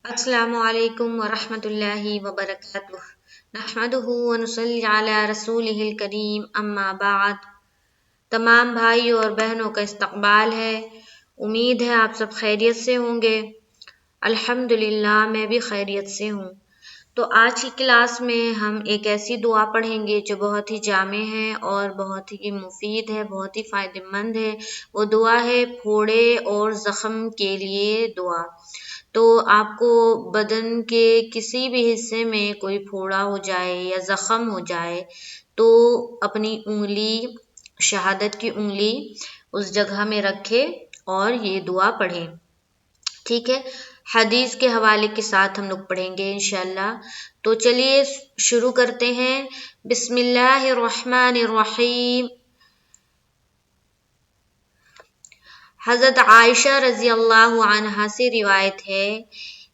السلام علیکم ورحمۃ اللہ وبرکاتہ نحمدہ ونصلی علی رسولہ الکریم اما بعد۔ تمام بھائیوں اور بہنوں کا استقبال ہے۔ امید ہے آپ سب خیریت سے ہوں گے۔ الحمدللہ میں بھی خیریت سے ہوں۔ تو آج کی کلاس میں ہم ایک ایسی دعا پڑھیں گے جو بہت ہی جامع ہے اور بہت ہی مفید ہے، بہت ہی فائدہ مند ہے۔ وہ دعا ہے پھوڑے اور زخم کے لیے دعا۔ تو آپ کو بدن کے کسی بھی حصے میں کوئی پھوڑا ہو جائے یا زخم ہو جائے تو اپنی انگلی، شہادت کی انگلی اس جگہ میں رکھے اور یہ دعا پڑھیں، ٹھیک ہے۔ حدیث کے حوالے کے ساتھ ہم لوگ پڑھیں گے انشاءاللہ۔ تو چلیے شروع کرتے ہیں۔ بسم اللہ الرحمن الرحیم۔ حضرت عائشہ رضی اللہ عنہا سے روایت ہے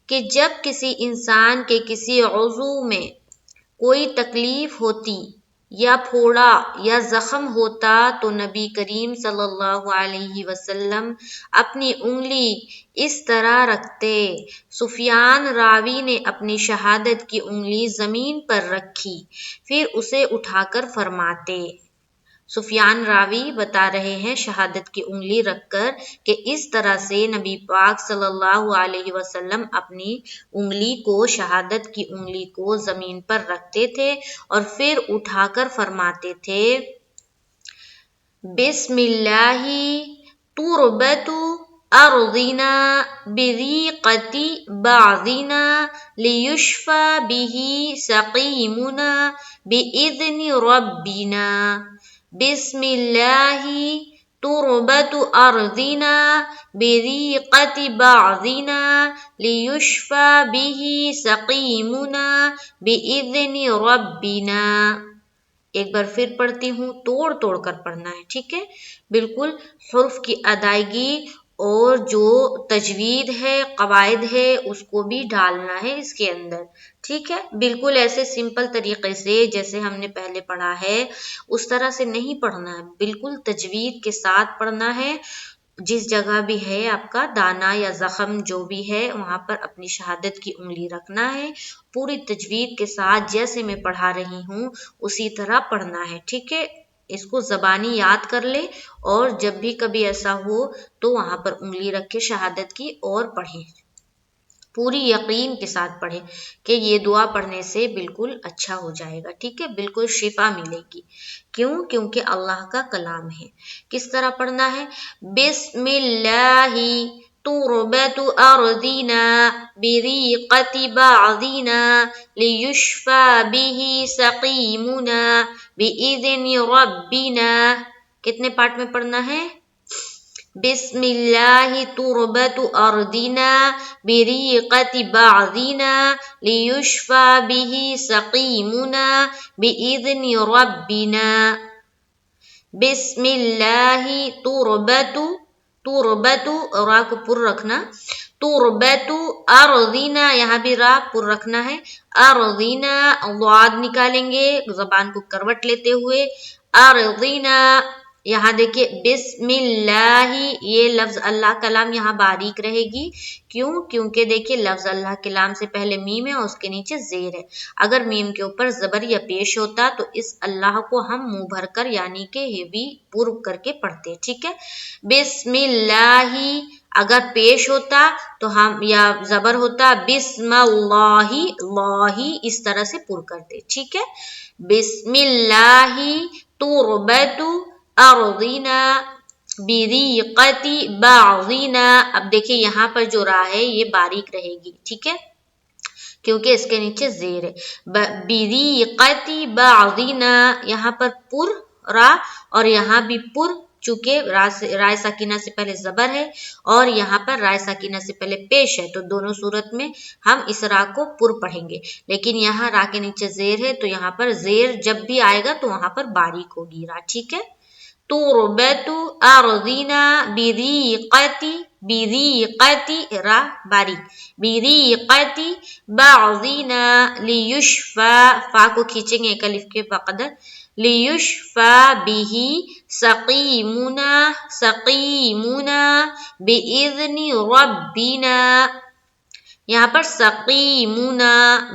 کہ جب کسی انسان کے کسی عضو میں کوئی تکلیف ہوتی یا پھوڑا یا زخم ہوتا تو نبی کریم صلی اللہ علیہ وسلم اپنی انگلی اس طرح رکھتے۔ سفیان راوی نے اپنی شہادت کی انگلی زمین پر رکھی، پھر اسے اٹھا کر فرماتے۔ سفیان راوی بتا رہے ہیں شہادت کی انگلی رکھ کر کہ اس طرح سے نبی پاک صلی اللہ علیہ وسلم اپنی انگلی کو، شہادت کی انگلی کو زمین پر رکھتے تھے اور پھر اٹھا کر فرماتے تھے، بسم اللہ تربت ارضنا بریقۃ بعضنا لیشفی بہ سقیمنا باذن ربنا۔ بسم اللہ تربت ارضنا بریقۃ بعضنا لیشفی بہ سقیمنا باذن ربنا۔ ایک بار پھر پڑھتی ہوں، توڑ توڑ کر پڑھنا ہے، ٹھیک ہے۔ بالکل حرف کی ادائیگی اور جو تجوید ہے، قواعد ہے، اس کو بھی ڈالنا ہے اس کے اندر، ٹھیک ہے۔ بالکل ایسے سمپل طریقے سے جیسے ہم نے پہلے پڑھا ہے اس طرح سے نہیں پڑھنا ہے، بالکل تجوید کے ساتھ پڑھنا ہے۔ جس جگہ بھی ہے آپ کا دانا یا زخم جو بھی ہے وہاں پر اپنی شہادت کی انگلی رکھنا ہے، پوری تجوید کے ساتھ جیسے میں پڑھا رہی ہوں اسی طرح پڑھنا ہے، ٹھیک ہے۔ اس کو زبانی یاد کر لے اور جب بھی کبھی ایسا ہو تو وہاں پر انگلی رکھ کے شہادت کی اور پڑھیں، پوری یقین کے ساتھ پڑھیں کہ یہ دعا پڑھنے سے بالکل اچھا ہو جائے گا، ٹھیک ہے، بالکل شفا ملے گی۔ کیوں؟ کیونکہ اللہ کا کلام ہے۔ کس طرح پڑھنا ہے؟ بسم اللہ تربت ارضنا بریقۃ بعضنا لیشفی بہ سقیمنا باذن ربنا۔ کتنے پارٹ میں پڑھنا ہے؟ بسم اللہ تربت ارضنا بریقۃ بعضنا لیشفی بہ سقیمنا باذن ربنا۔ بسم اللہ تربت را کو پر رکھنا، تربت ارضنا یہاں بھی را پر رکھنا ہے، ارضنا ضاد نکالیں گے زبان کو کروٹ لیتے ہوئے، ارضنا یہاں دیکھیے بسم اللہ، یہ لفظ اللہ کلام یہاں باریک رہے گی، کیوں؟ کیونکہ دیکھیے لفظ اللہ کلام سے پہلے میم ہے اور اس کے نیچے زیر ہے، اگر میم کے اوپر زبر یا پیش ہوتا تو اس اللہ کو ہم منہ بھر کر یعنی کہ ہیوی پر کر کے پڑھتے، ٹھیک ہے۔ بسم اللہ اگر پیش ہوتا تو ہم یا زبر ہوتا بسم اللہ، اللہ اس طرح سے پر کرتے، ٹھیک ہے۔ بسم اللہ تربت ارضنا بریقۃ بعضنا۔ اب دیکھیں یہاں پر جو را ہے یہ باریک رہے گی، ٹھیک ہے، کیونکہ اس کے نیچے زیر ہے۔ بریقۃ بعضنا یہاں پر پر را اور یہاں بھی پر، چونکہ رائے ساکنہ سے پہلے زبر ہے اور یہاں پر رائے ساکنہ سے پہلے پیش ہے تو دونوں صورت میں ہم اس را کو پر پڑھیں گے، لیکن یہاں را کے نیچے زیر ہے تو یہاں پر زیر جب بھی آئے گا تو وہاں پر باریک ہوگی را، ٹھیک ہے۔ تربت ارضنا بریقۃ، بریقۃ را باریک، بریقۃ بعضنا لیشفی، فا کو کھینچیں گے ایک الف کے بقدر، لیشفی بہ سقیمنا، سقیمنا باذن ربنا، یہاں پر سقیمنا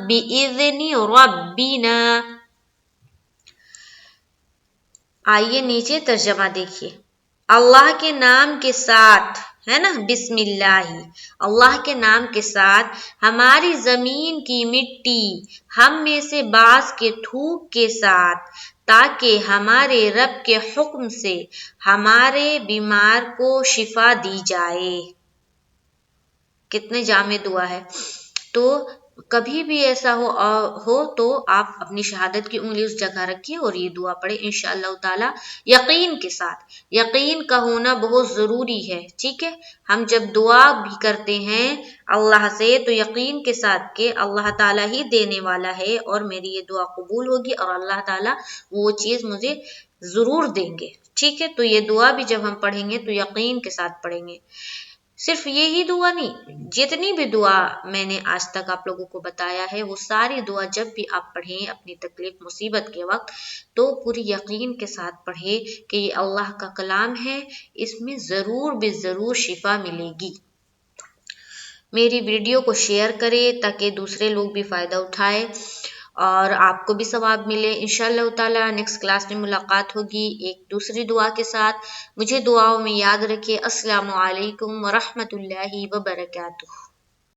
بِإِذْنِ رَبِّنَا. آئیے نیچے ترجمہ دیکھیے. اللہ کے نام کے ساتھ، ہے نا، بسم اللہ، اللہ کے نام کے ساتھ ہماری زمین کی مٹی ہم میں سے بعض کے تھوک کے ساتھ، تاکہ ہمارے رب کے حکم سے ہمارے بیمار کو شفا دی جائے. کتنے جامع دعا ہے. تو کبھی بھی ایسا ہو تو آپ اپنی شہادت کی انگلی اس جگہ رکھیے اور یہ دعا پڑھیں انشاءاللہ تعالی یقین کے ساتھ. یقین کا ہونا بہت ضروری ہے. ٹھیک ہے، ہم جب دعا بھی کرتے ہیں اللہ سے تو یقین کے ساتھ کہ اللہ تعالی ہی دینے والا ہے اور میری یہ دعا قبول ہوگی اور اللہ تعالی وہ چیز مجھے ضرور دیں گے. ٹھیک ہے، تو یہ دعا بھی جب ہم پڑھیں گے تو یقین کے ساتھ پڑھیں گے. صرف یہی دعا نہیں، جتنی بھی دعا میں نے آج تک آپ لوگوں کو بتایا ہے وہ ساری دعا جب بھی آپ پڑھیں اپنی تکلیف مصیبت کے وقت تو پوری یقین کے ساتھ پڑھیں کہ یہ اللہ کا کلام ہے، اس میں ضرور بے ضرور شفا ملے گی. میری ویڈیو کو شیئر کریں تاکہ دوسرے لوگ بھی فائدہ اٹھائے اور آپ کو بھی ثواب ملے. انشاءاللہ تعالی نیکسٹ کلاس میں ملاقات ہوگی ایک دوسری دعا کے ساتھ. مجھے دعاؤں میں یاد رکھیے. السلام علیکم ورحمۃ اللہ وبرکاتہ.